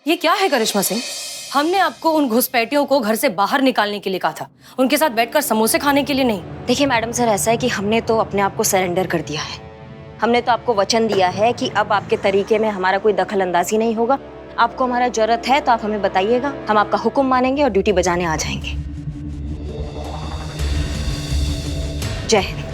ये क्या है करिश्मा सिंह? हमने आपको उन घुसपैठियों को घर से बाहर निकालने के लिए कहा था, उनके साथ बैठकर समोसे खाने के लिए नहीं। देखिए मैडम सर, ऐसा है कि हमने तो अपने आप को सरेंडर कर दिया है। हमने तो आपको वचन दिया है कि अब आपके तरीके में हमारा कोई दखल अंदाजी नहीं होगा। आपको हमारा जरूरत है तो आप हमें बताइएगा, हम आपका हुक्म मानेंगे और ड्यूटी बजाने आ जाएंगे। जय हिंद।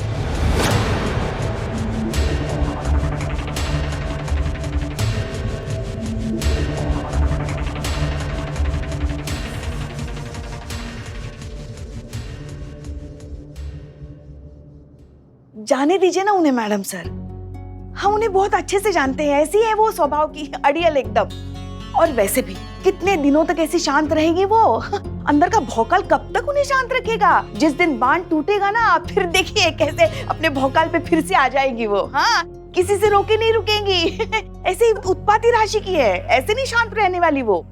जाने दीजिए ना उन्हें मैडम सर, हम उन्हें बहुत अच्छे से जानते हैं। ऐसी है वो स्वभाव की, अड़ियल एकदम। और वैसे भी कितने दिनों तक ऐसी शांत रहेगी वो? अंदर का भौकाल कब तक उन्हें शांत रखेगा? जिस दिन बांध टूटेगा ना, फिर देखिए कैसे अपने भौकाल पे फिर से आ जाएगी वो। हाँ, किसी से रोके नहीं रुकेंगी। ऐसी उत्पाती राशि की है, ऐसे नहीं शांत रहने वाली वो।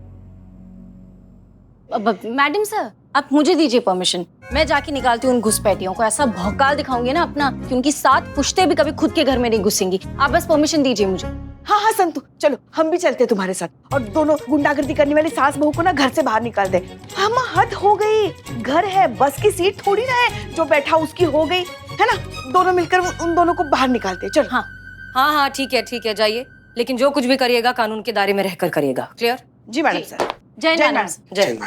मैडम सर, आप मुझे दीजिए परमिशन, मैं जाके निकालती हूँ उन घुसपैठियों को। ऐसा भौकाल दिखाऊंगी ना अपना कि उनकी 7 पुश्ते भी कभी खुद के घर में नहीं घुसेंगी। आप बस परमिशन दीजिए मुझे। हाँ हाँ संतु, चलो हम भी चलते तुम्हारे साथ, और दोनों गुंडागर्दी करने वाली सास बहू को ना घर से बाहर निकाल दे। हम हद हो गई, घर है, बस की सीट थोड़ी ना है, जो बैठा उसकी हो गई है ना। दोनों मिलकर उन दोनों को बाहर निकालते। चलो। हाँ हाँ हाँ, ठीक है, जाइए, लेकिन जो कुछ भी करिएगा कानून के दायरे में रहकर करिएगा। क्लियर? जी मैडम सर। जय मैडम। जय।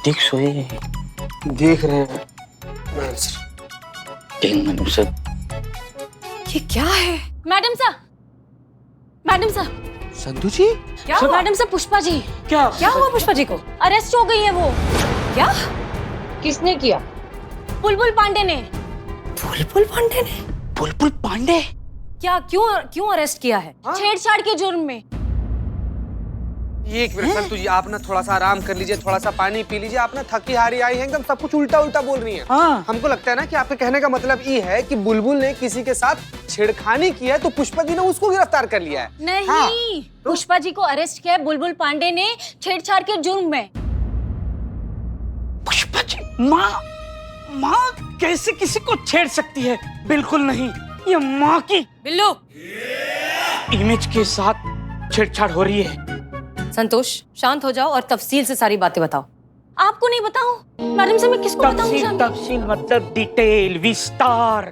देख सोए देख रहे हैं मैडम सर। ये क्या है? मैडम सर संधू जी, क्या हुआ? Madam sir, Pushpa ji. क्या हुआ पुष्पा जी को? अरेस्ट हो गई है वो। क्या? किसने किया? बुलबुल पांडे ने। बुलबुल पांडे? क्या, क्यों अरेस्ट किया है? छेड़छाड़ के जुर्म में। एक मिनट संतू जी, आप ना थोड़ा सा आराम कर लीजिए, थोड़ा सा पानी पी लीजिए। आप ना थकी हारी आई हैं, एकदम सब कुछ उल्टा उल्टा बोल रही हैं। हाँ। हमको लगता है ना कि आपके कहने का मतलब ये है कि बुलबुल ने किसी के साथ छेड़खानी की है, तो पुष्पा जी ने उसको गिरफ्तार कर लिया है। नहीं, हाँ। पुष्पा जी को अरेस्ट किया है बुलबुल पांडे ने छेड़छाड़ के जुर्म में। पुष्पा जी, माँ कैसे किसी को छेड़ सकती है? बिल्कुल नहीं, ये माँ की बिल्लू इमेज के साथ छेड़छाड़ हो रही है। संतोष, शांत हो जाओ और तफसील से सारी बातें बताओ। आपको नहीं बताऊं? मैडम से मैं किसको बताऊं? तफसील मतलब डिटेल, विस्तार।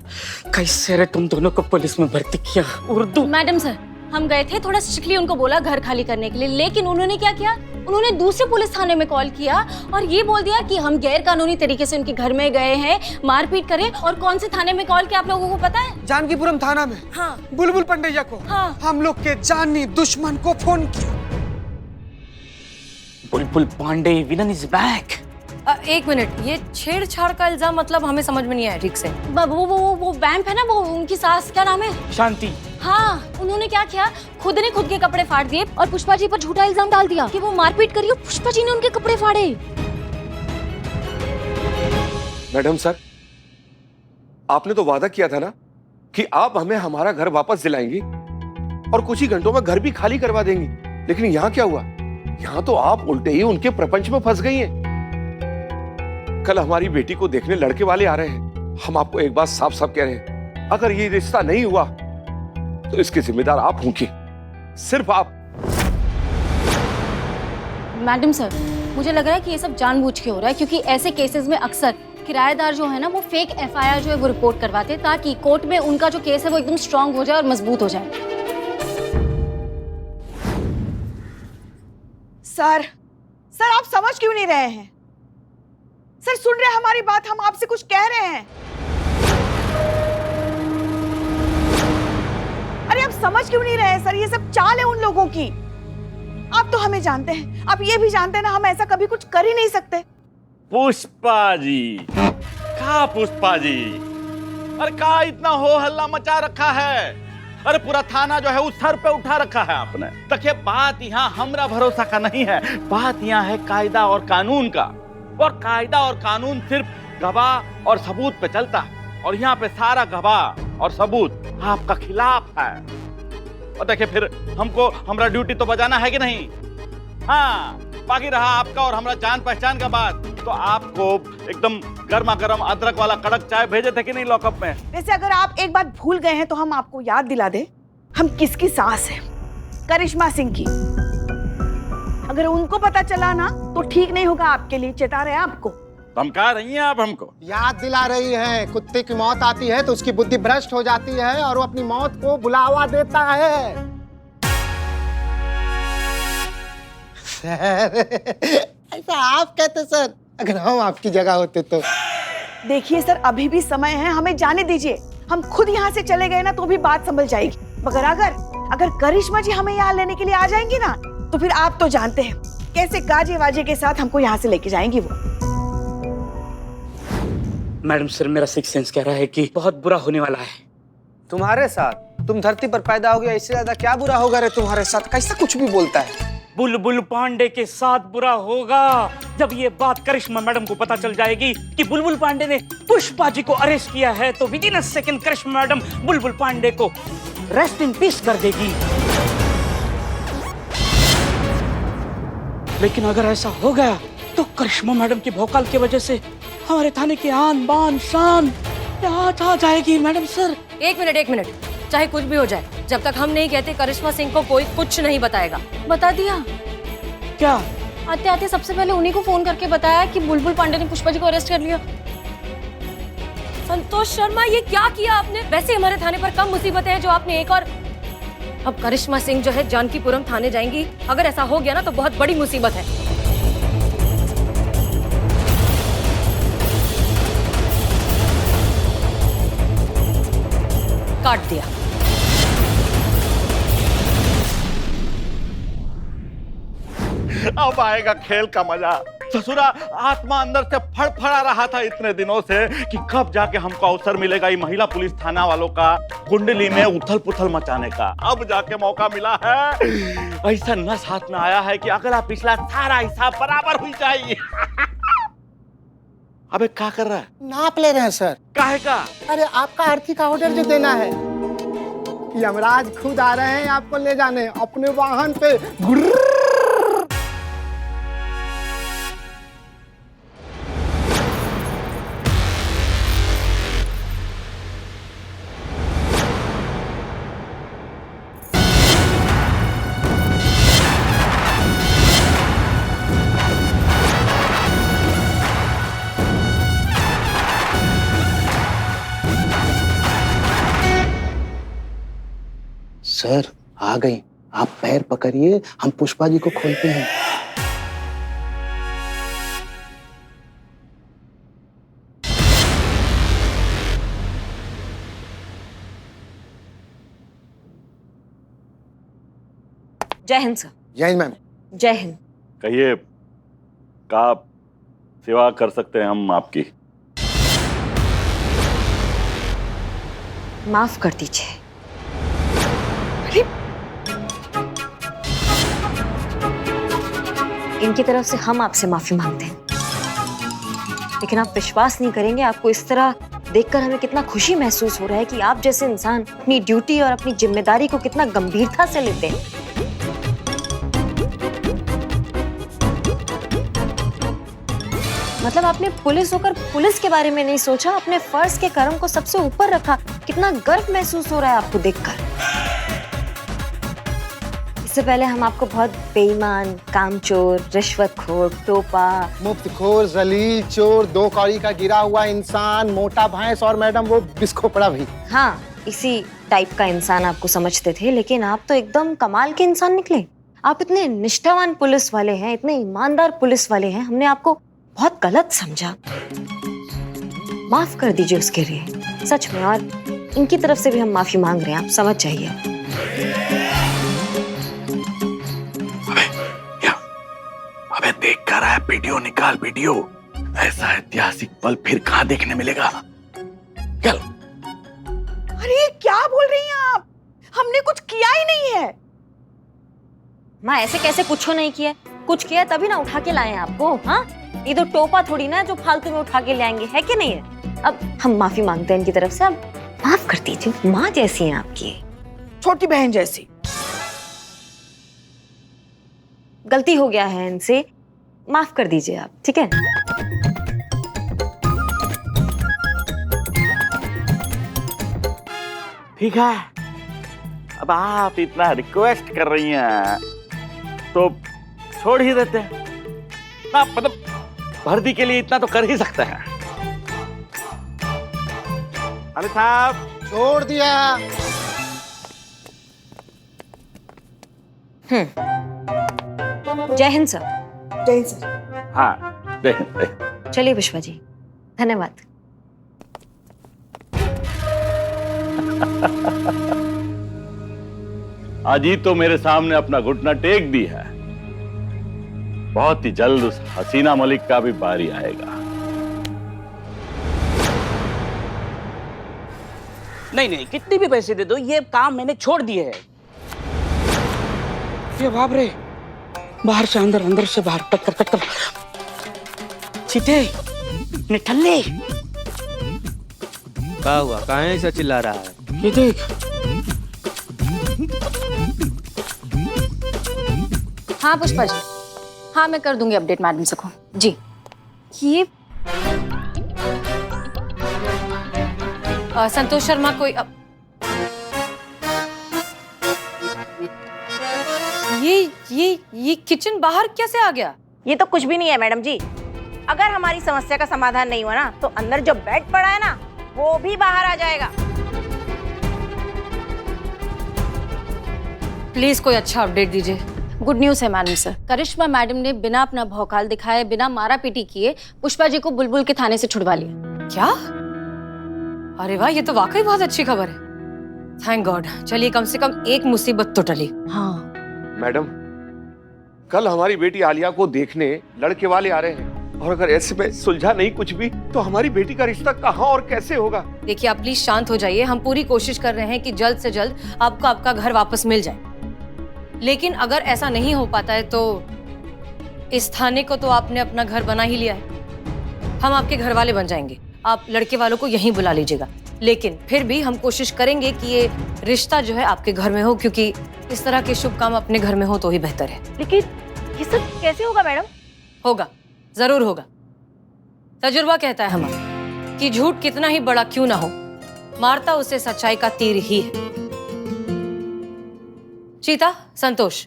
कैसे रे तुम दोनों को पुलिस में भर्ती किया? उर्दू। मैडम सर, हम गए थे, थोड़ा स्ट्रिक्टली उनको बोला घर खाली करने के लिए, लेकिन उन्होंने क्या किया? उन्होंने दूसरे पुलिस थाने में कॉल किया और ये बोल दिया कि हम गैर कानूनी तरीके से उनके घर में गए हैं, मारपीट करें। और कौन से थाने में कॉल किया आप लोगों को पता है? जानकीपुरम थाना में। हाँ। बुलबुल पंडेया को। हाँ। हम लोग के जानी दुश्मन को फोन किया। बुलबुल पांडे, विलन इज बैक। एक मिनट, ये छेड़छाड़ का इल्जाम मतलब हमें समझ में नहीं आया ठीक से। वो वैम्प है ना, वो उनकी सास, क्या नाम है? शांति। हाँ, उन्होंने क्या किया? खुद ने खुद के कपड़े फाड़ दिए और पुष्पा जी पर झूठा इल्जाम डाल दिया कि वो मारपीट करी और पुष्पा जी ने उनके कपड़े फाड़े। मैडम सर, आपने तो वादा किया था ना कि आप हमें हमारा घर वापस दिलाएंगी और कुछ ही घंटों में घर भी खाली करवा देंगी, लेकिन यहाँ क्या हुआ? यहाँ तो आप उल्टे ही उनके प्रपंच में फंस गई हैं। कल हमारी बेटी को देखने लड़के वाले आ रहे हैं। हम आपको एक बात साफ साफ कह रहे हैं, अगर ये रिश्ता नहीं हुआ तो इसके जिम्मेदार आप होंगे, सिर्फ आप। मैडम सर, मुझे लग रहा है कि ये सब जानबूझ के हो रहा है, क्योंकि ऐसे केसेस में अक्सर किराएदार जो है ना, वो फेक एफआईआर जो है वो रिपोर्ट करवाते हैं, ताकि कोर्ट में उनका जो केस है वो एकदम स्ट्रांग हो जाए और मजबूत हो जाए। सर आप समझ क्यों नहीं रहे हैं? सर सुन रहे हैं हमारी बात, हम आपसे कुछ कह रहे हैं। अरे आप समझ क्यों नहीं रहे हैं सर? ये सब चाल है उन लोगों की। आप तो हमें जानते हैं, आप ये भी जानते हैं ना, हम ऐसा कभी कुछ कर ही नहीं सकते। पुष्पा जी, का पुष्पा जी, अरे का इतना हो हल्ला मचा रखा है? अरे पूरा थाना जो है उस सर पे उठा रखा है आपने। देखिए, बात यहाँ हमरा भरोसा का नहीं है, बात यहाँ है कायदा और कानून का। और कायदा और कानून सिर्फ गवाह और सबूत पे चलता है, और यहाँ पे सारा गवाह और सबूत आपका खिलाफ है। और देखिए, फिर हमको हमारा ड्यूटी तो बजाना है कि नहीं? हाँ, बाकी रहा आपका और हमारा जान पहचान का बात, तो आपको एकदम गर्मा गर्म अदरक वाला कड़क चाय भेजे थे कि नहीं लॉकअप में? वैसे अगर आप एक बात भूल गए हैं तो हम आपको याद दिला दें, हम किसकी सास हैं? करिश्मा सिंह की। अगर उनको पता चला ना तो ठीक नहीं होगा आपके लिए, चेता रहे आपको। धमका रही हैं आप हमको? याद दिला रही है, कुत्ते की मौत आती है तो उसकी बुद्धि भ्रष्ट हो जाती है और वो अपनी मौत को बुलावा देता है। सर, ऐसा आप कहते सर, अगर हम आपकी जगह होते तो। देखिए सर, अभी भी समय है, हमें जाने दीजिए। हम खुद यहाँ से चले गए ना तो भी बात संभल जाएगी, मगर अगर करिश्मा जी हमें यहाँ लेने के लिए आ जाएंगी ना तो फिर आप तो जानते हैं कैसे गाजे वाजे के साथ हमको यहाँ से लेके जाएंगी वो। मैडम सर, मेरा सिक्स सेंस कह रहा है कि बहुत बुरा होने वाला है। तुम्हारे साथ? तुम धरती पर पैदा हो गया, इससे ज्यादा क्या बुरा होगा रे तुम्हारे साथ? कैसा कुछ भी बोलता है। बुलबुल पांडे के साथ बुरा होगा जब ये बात करिश्मा मैडम को पता चल जाएगी कि बुलबुल पांडे ने पुष्पा जी को अरेस्ट किया है, तो within a second Karishma madam Bulbul Pandey को रेस्ट इन पीस कर देगी। लेकिन अगर ऐसा हो गया तो करिश्मा मैडम की भौकाल की वजह से हमारे थाने की आन बान शान आज आ जाएगी। मैडम सर, एक मिनट, चाहे कुछ भी हो जाए, जब तक हम नहीं कहते करिश्मा सिंह को कोई कुछ नहीं बताएगा। बता दिया क्या? आते आते सबसे पहले उन्हीं को फोन करके बताया कि बुलबुल पांडे ने पुष्पा जी को अरेस्ट कर लिया। संतोष शर्मा, ये क्या किया आपने? वैसे हमारे थाने पर कम मुसीबतें हैं जो आपने एक और। अब करिश्मा सिंह जो है जानकीपुरम थाने जाएंगी। अगर ऐसा हो गया ना तो बहुत बड़ी मुसीबत है। काट दिया। अब आएगा खेल का मजा। ससुरा, आत्मा अंदर से फड़फड़ा रहा था इतने दिनों से कि कब जाके हमको अवसर मिलेगा ये महिला पुलिस थाना वालों का कुंडली में उथल पुथल मचाने का। अब जाके मौका मिला है। ऐसा नस हाथ में आया है कि अगला पिछला सारा हिसाब बराबर हुई चाहिए। अबे क्या कर रहा है? नाप ले रहे हैं सर। काहे का? अरे आपका आर्थिक ऑर्डर जो देना है, यमराज खुद आ रहे हैं आपको ले जाने अपने वाहन पे। सर आ गई, आप पैर पकड़िए, हम पुष्पा जी को खोलते हैं। जय हिंद सर। जय हिंद मैम। जय हिंद। कहिए, का सेवा कर सकते हैं हम आपकी? माफ कर दीजिए। इनकी तरफ से हम आपसे माफी मांगते हैं, लेकिन आप विश्वास नहीं करेंगे, आपको इस तरह देखकर हमें कितना खुशी महसूस हो रहा है कि आप जैसे इंसान अपनी ड्यूटी और अपनी जिम्मेदारी को कितना गंभीरता से लेते हैं। मतलब आपने पुलिस होकर पुलिस के बारे में नहीं सोचा, अपने फर्ज के कर्म को सबसे ऊपर रखा। कितना गर्व महसूस हो रहा है आपको देखकर। इससे पहले हम आपको बहुत बेईमान, कामचोर, रिश्वतखोर, टोपा, मुफ्तखोर, जलील, चोर, दो कौड़ी का गिरा हुआ इंसान, मोटा भैंस और मैडम वो बिस्खोपड़ा भी, हाँ इसी टाइप का इंसान आपको समझते थे, लेकिन आप तो एकदम कमाल के इंसान निकले। आप इतने निष्ठावान पुलिस वाले हैं, इतने ईमानदार पुलिस वाले हैं, हमने आपको बहुत गलत समझा। माफ कर दीजिए उसके लिए, सच में। और इनकी तरफ से भी हम माफी मांग रहे हैं, आप समझ जाइए। अबे देख कर आया, वीडियो निकाल वीडियो। ऐसा ऐतिहासिक पल फिर कहाँ देखने मिलेगा। चल। अरे क्या बोल रही हैं आप? हमने कुछ किया ही नहीं है। माँ ऐसे कैसे कुछ नहीं किया? कुछ किया तभी ना उठा के लाए हैं आपको। हाँ, ये तो टोपा थोड़ी ना जो फालतू में उठा के ले आएंगे, है कि नहीं है? अब हम माफी मांगते हैं इनकी तरफ से, अब माफ कर दीजिए। माँ जैसी हैं आपकी, छोटी बहन जैसी। गलती हो गया है इनसे, माफ कर दीजिए आप, ठीक है? ठीक है, अब आप इतना रिक्वेस्ट कर रही हैं तो छोड़ ही देते हैं ना, मतलब भर्ती के लिए इतना तो कर ही सकते हैं। अरे साहब, छोड़ दिया। जय हिंद सर। जय सर। हाँ देख चलिए पुष्पा जी, धन्यवाद। आज ही तो मेरे सामने अपना घुटना टेक दी है, बहुत ही जल्द उस हसीना मलिक का भी बारी आएगा। नहीं नहीं, कितने भी पैसे दे दो, ये काम मैंने छोड़ दिए है। ये बाप रे, बाहर से अंदर, अंदर से बाहर, टक्कर टक्कर, सीधे निठल्ले। क्या हुआ, कहाँ ऐसा चिल्ला रहा है? ये देख। हाँ पुष्पा जी, हाँ मैं कर दूंगी अपडेट मैडम से को जी। ये संतोष शर्मा कोई ये किचन बाहर कैसे आ गया? ये तो कुछ भी नहीं है मैडम जी। अगर हमारी समस्या का समाधान नहीं हुआ ना तो अंदर जो बेड पड़ा है ना वो भी बाहर आ जाएगा। प्लीज कोई अच्छा अपडेट दीजिए। गुड न्यूज है मैडम सर, करिश्मा मैडम ने बिना अपना भौकाल दिखाए, बिना मारा पीटी किए पुष्पा जी को बुलबुल के थाने से छुड़वा लिया। क्या? अरे वाह, ये तो वाकई बहुत अच्छी खबर है। Thank God. चलिए कम से कम एक मुसीबत तो टली। हाँ मैडम, कल हमारी बेटी आलिया को देखने लड़के वाले आ रहे हैं, और अगर ऐसे में सुलझा नहीं कुछ भी तो हमारी बेटी का रिश्ता कहाँ और कैसे होगा? देखिए आप प्लीज शांत हो जाइए। हम पूरी कोशिश कर रहे हैं कि जल्द से जल्द आपको आपका घर वापस मिल जाए, लेकिन अगर ऐसा नहीं हो पाता है तो इस थाने को तो आपने अपना घर बना ही लिया है। हम आपके घर वाले बन जाएंगे, आप लड़के वालों को यहीं बुला लीजिएगा, लेकिन फिर भी हम कोशिश करेंगे कि ये रिश्ता जो है आपके घर में हो, क्योंकि इस तरह के शुभ काम अपने घर में हो तो ही बेहतर है। लेकिन ये सब कैसे होगा मैडम? होगा, जरूर होगा। तजुर्बा कहता है हमारा कि झूठ कितना ही बड़ा क्यों ना हो, मारता उसे सच्चाई का तीर ही है। चीता, संतोष,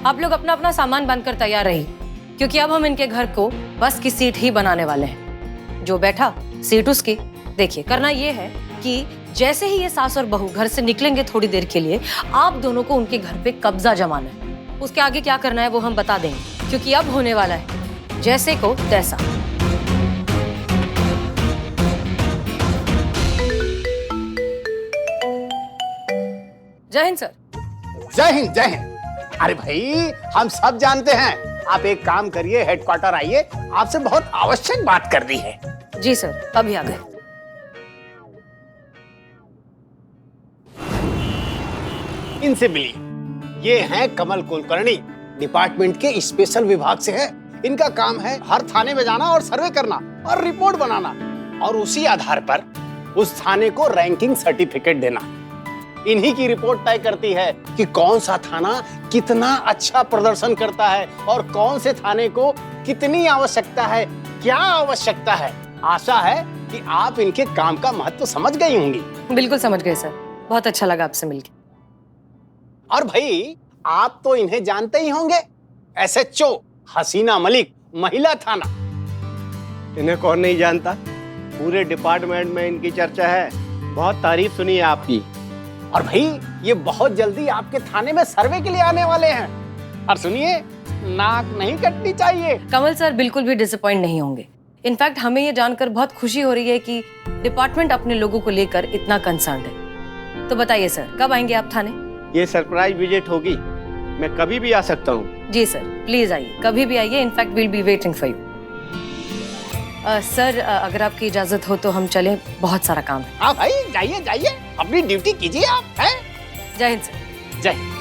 आप लोग अपना अपना सामान बांधकर तैयार रहिए, क्योंकि अब हम इनके घर को बस की सीट ही बनाने वाले हैं। जो बैठा सीट उसकी। देखिए, करना ये है कि जैसे ही ये सास और बहू घर से निकलेंगे थोड़ी देर के लिए, आप दोनों को उनके घर पे कब्जा जमाना है। उसके आगे क्या करना है वो हम बता देंगे, क्योंकि अब होने वाला है जैसे को तैसा। जय हिंद सर। जय हिंद, जय हिंद। अरे भाई, हम सब जानते हैं। आप एक काम करिए, हेडक्वार्टर आइए, आपसे बहुत आवश्यक बात करनी है। जी सर, अभी आ गए। इनसे मिलिए। ये हैं कमल कुलकर्णी, डिपार्टमेंट के स्पेशल विभाग से है। इनका काम है हर थाने में जाना और सर्वे करना और रिपोर्ट बनाना, और उसी आधार पर उस थाने को रैंकिंग सर्टिफिकेट देना। इन्हीं की रिपोर्ट तय करती है कि कौन सा थाना कितना अच्छा प्रदर्शन करता है और कौन से थाने को कितनी आवश्यकता है, क्या आवश्यकता है। आशा है कि आप इनके काम का महत्व समझ गई होंगी। बिल्कुल समझ गए सर, बहुत अच्छा लगा आपसे मिलकर। और भाई, आप तो इन्हें जानते ही होंगे, SHO हसीना मलिक, महिला थाना। इन्हें कौन नहीं जानता, पूरे डिपार्टमेंट में इनकी चर्चा है, बहुत तारीफ सुनी है आपकी। और भाई, ये बहुत जल्दी आपके थाने में सर्वे के लिए आने वाले हैं। और सुनिए, नाक नहीं कटनी चाहिए। कमल सर बिल्कुल भी डिसअपॉइंट नहीं होंगे। इनफैक्ट हमें ये जानकर बहुत खुशी हो रही है कि डिपार्टमेंट अपने लोगों को लेकर इतना कंसर्न है। तो बताइए सर, कब आएंगे आप थाने? ये सरप्राइज विजिट होगी, मैं कभी भी आ सकता हूँ। जी सर, प्लीज आइए, कभी भी आइए। In fact will be waiting for you. Sir, अगर आपकी इजाजत हो तो हम चलें, बहुत सारा काम है। हाँ भाई, जाइए जाइए, अपनी ड्यूटी कीजिए आप। हैं? जय हिंद सर। जय हिंद।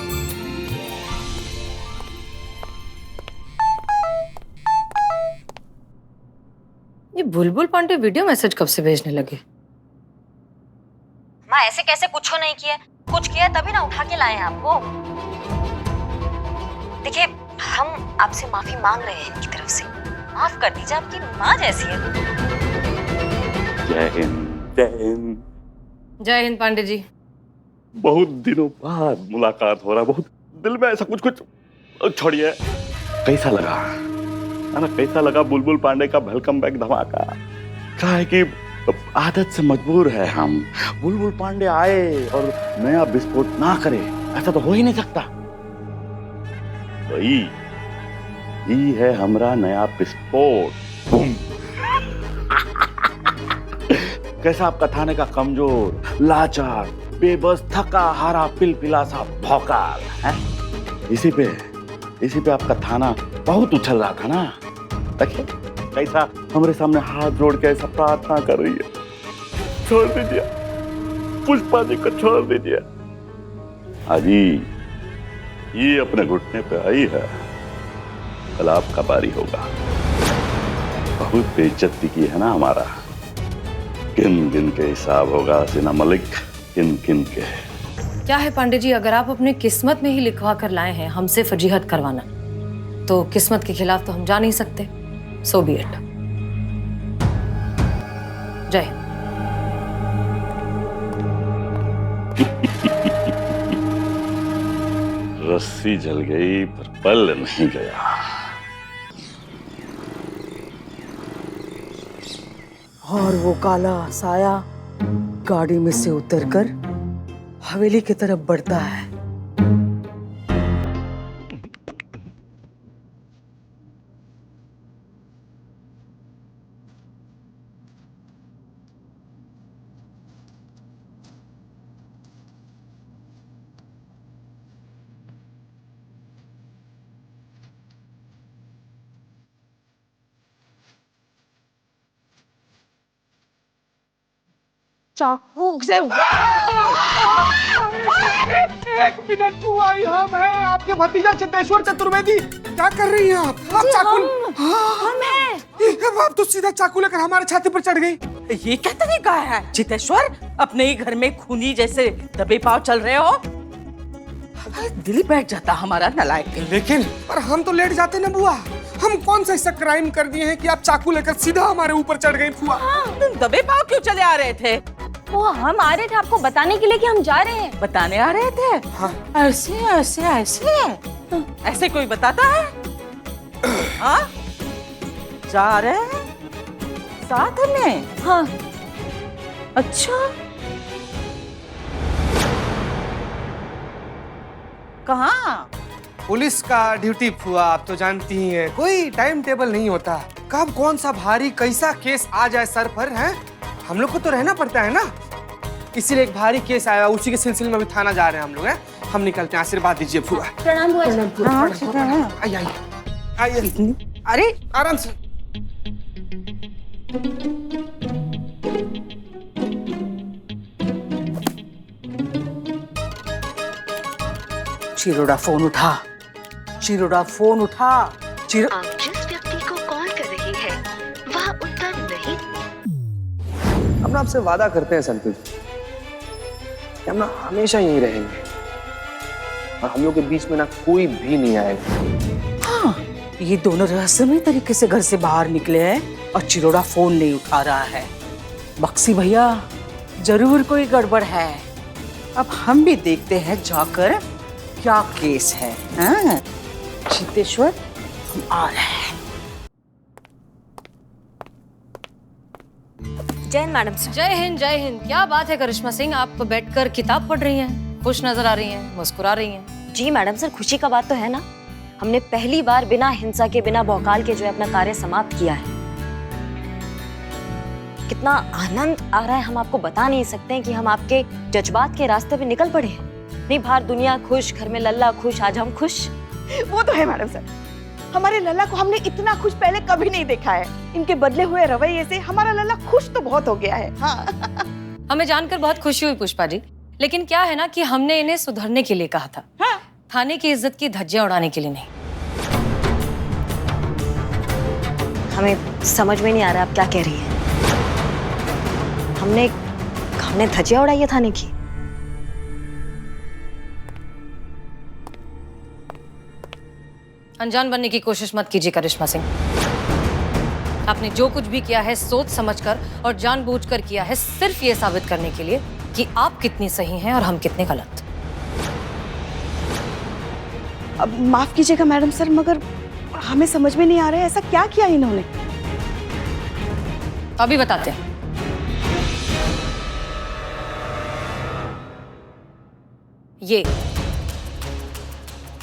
ये बुलबुल पांडे वीडियो मैसेज कब से भेजने लगे? माँ, ऐसे कैसे कुछ नहीं किया? कुछ किया तभी ना उठा के लाए हैं आपको। देखिए, हम आपसे माफी मांग रहे हैं इनकी तरफ से। माफ कर दीजिए, आपकी माँ जैसी है। जय हिंद, जय हिंद। जय हिंद पांडे जी। बहुत दिनों बाद मुलाकात हो रहा, बहुत दिल में ऐसा कुछ कुछ। छोड़िए, कैसा लगा है ना, कैसा लगा बुलबुल पांडे का वेलकम बैक धमाका? क्या है कि आदत से मजबूर है हम। बुलबुल पांडे आए और नया विस्फोट ना करे, ऐसा तो हो ही नहीं सकता। वही ही है हमारा नया विस्फोट। बूम। कैसा आपका थाने का कमजोर, लाचार, बेबस, थका हारा, पिलपिला सा भौकाल है। इसी पे आपका थाना बहुत उछल रहा था ना। देखिए कैसा हमारे सामने हाथ जोड़ के ऐसा प्रार्थना कर रही है, छोड़ दीजिए पुष्पा जी को, छोड़ दीजिए। अजी ये अपने घुटने पे आई है, कल आपका बारी होगा। बहुत बेइज्जती की है ना हमारा, किन किन के हिसाब होगा सीना मलिक, किन किन के। क्या है पांडे जी, अगर आप अपने किस्मत में ही लिखवा कर लाए हैं हमसे फजीहत करवाना, तो किस्मत के खिलाफ तो हम जा नहीं सकते। सो बी इट। जय हिंद। रस्सी जल गई पर पल नहीं गया। और वो काला साया गाड़ी में से उतरकर हवेली की तरफ बढ़ता है। चाकू से एक मिनट हुआ, यहाँ मैं आपके भतीजा चित्तेश्वर चतुर्वेदी। क्या कर रही हैं आप? चाकू हम हैं। आप तो सीधा चाकू लेकर हमारे छाती पर चढ़ गई। ये क्या तरीका है चित्तेश्वर? अपने ही घर में खूनी जैसे दबे पाव चल रहे हो। दिल बैठ जाता हमारा नालायक। लेकिन पर हम तो लेट जाते ना बुआ। हम कौन सा ऐसा क्राइम कर दिए हैं कि आप चाकू लेकर सीधा हमारे ऊपर चढ़ गई फुआ? तुम दबे पाव क्यों चले आ रहे थे? वो हम आ रहे थे आपको बताने के लिए कि हम जा रहे हैं। बताने आ रहे थे? हाँ। ऐसे ऐसे ऐसे ऐसे कोई बताता है? हाँ? जा रहे हैं साथ में? हाँ। अच्छा, कहाँ? पुलिस का ड्यूटी फुआ, आप तो जानती ही हैं, कोई टाइम टेबल नहीं होता। कब कौन सा भारी कैसा केस आ जाए सर पर है, हम लोग को तो रहना पड़ता है ना। इसीलिए एक भारी केस आया, उसी के सिलसिले में अभी थाना जा रहे हैं हम लोग। हैं, हम निकलते हैं। आशीर्वाद दीजिए फुआ। प्रणाम बुआ जी। आइए आइए। अरे आराम से। चिरोड़ा फोन उठा, चिरोड़ा फोन उठा। आप जिस व्यक्ति को कॉल कर रही है वह उत्तर नहीं। हम ना आपसे वादा करते हैं संतोष जी, कि हम ना हमेशा यहीं रहेंगे और हम लोग के बीच में ना कोई भी नहीं आएगा। हाँ, ये दोनों रहस्यमय तरीके से घर से बाहर निकले हैं और चिरोड़ा फोन नहीं उठा रहा है। बक्सी भैया, जरूर कोई गड़बड़ है। अब हम भी देखते हैं जाकर क्या केस है। हाँ? चित्तेश्वर, हम आ रहे हैं। जय हिंद मैडम सर। जय हिंद, जय हिंद। क्या बात है करिश्मा सिंह, आप बैठकर किताब पढ़ रही हैं, खुश नजर आ रही हैं, मुस्कुरा रही हैं। जी मैडम सर, खुशी का बात तो है ना, हमने पहली बार बिना हिंसा के, बिना भौकाल के जो है अपना कार्य समाप्त किया है। कितना आनंद आ रहा है, हम आपको बता नहीं सकते हैं कि हम आपके जज्बात के रास्ते पे निकल पड़े हैं। नहीं, बाहर दुनिया खुश, घर में लल्ला खुश, आज हम खुश। वो तो है मैडम सर, हमारे लल्ला को हमने इतना खुश पहले कभी नहीं देखा है। इनके बदले हुए रवैये से हमारा लल्ला खुश तो बहुत हो गया है। हाँ। हमें जानकर बहुत खुशी हुई पुष्पा जी, लेकिन क्या है ना कि हमने इन्हें सुधरने के लिए कहा था। हाँ? थाने की इज्जत की धज्जियां उड़ाने के लिए नहीं। हमें समझ में नहीं आ रहा आप क्या कह रही हैं। हमने धज्जियां उड़ाई है थाने की? अनजान बनने की कोशिश मत कीजिए करिश्मा सिंह। आपने जो कुछ भी किया है सोच समझकर और जानबूझकर किया है, सिर्फ ये साबित करने के लिए कि आप कितनी सही हैं और हम कितने गलत। अब माफ कीजिएगा मैडम सर, मगर हमें समझ में नहीं आ रहा है ऐसा क्या किया इन्होंने। अभी बताते हैं। ये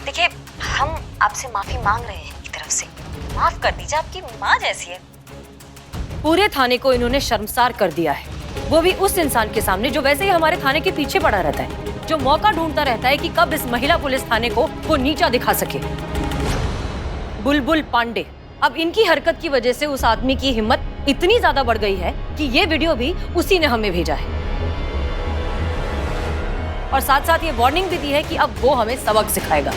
देखिए, हम आपसे माफी मांग रहे हैं एक तरफ से, माफ कर दीजिए, आपकी माँ जैसी है। पूरे थाने को इन्होंने शर्मसार कर दिया है, वो भी उस इंसान के सामने जो वैसे ही हमारे थाने के पीछे पड़ा रहता है, जो मौका ढूंढता रहता है कि कब इस महिला पुलिस थाने को वो नीचा दिखा सके। बुलबुल पांडे। अब इनकी हरकत की वजह से उस आदमी की हिम्मत इतनी ज्यादा बढ़ गई है कि ये वीडियो भी उसी ने हमें भेजा है, और साथ साथ ये वार्निंग भी दी है कि अब वो हमें सबक सिखाएगा।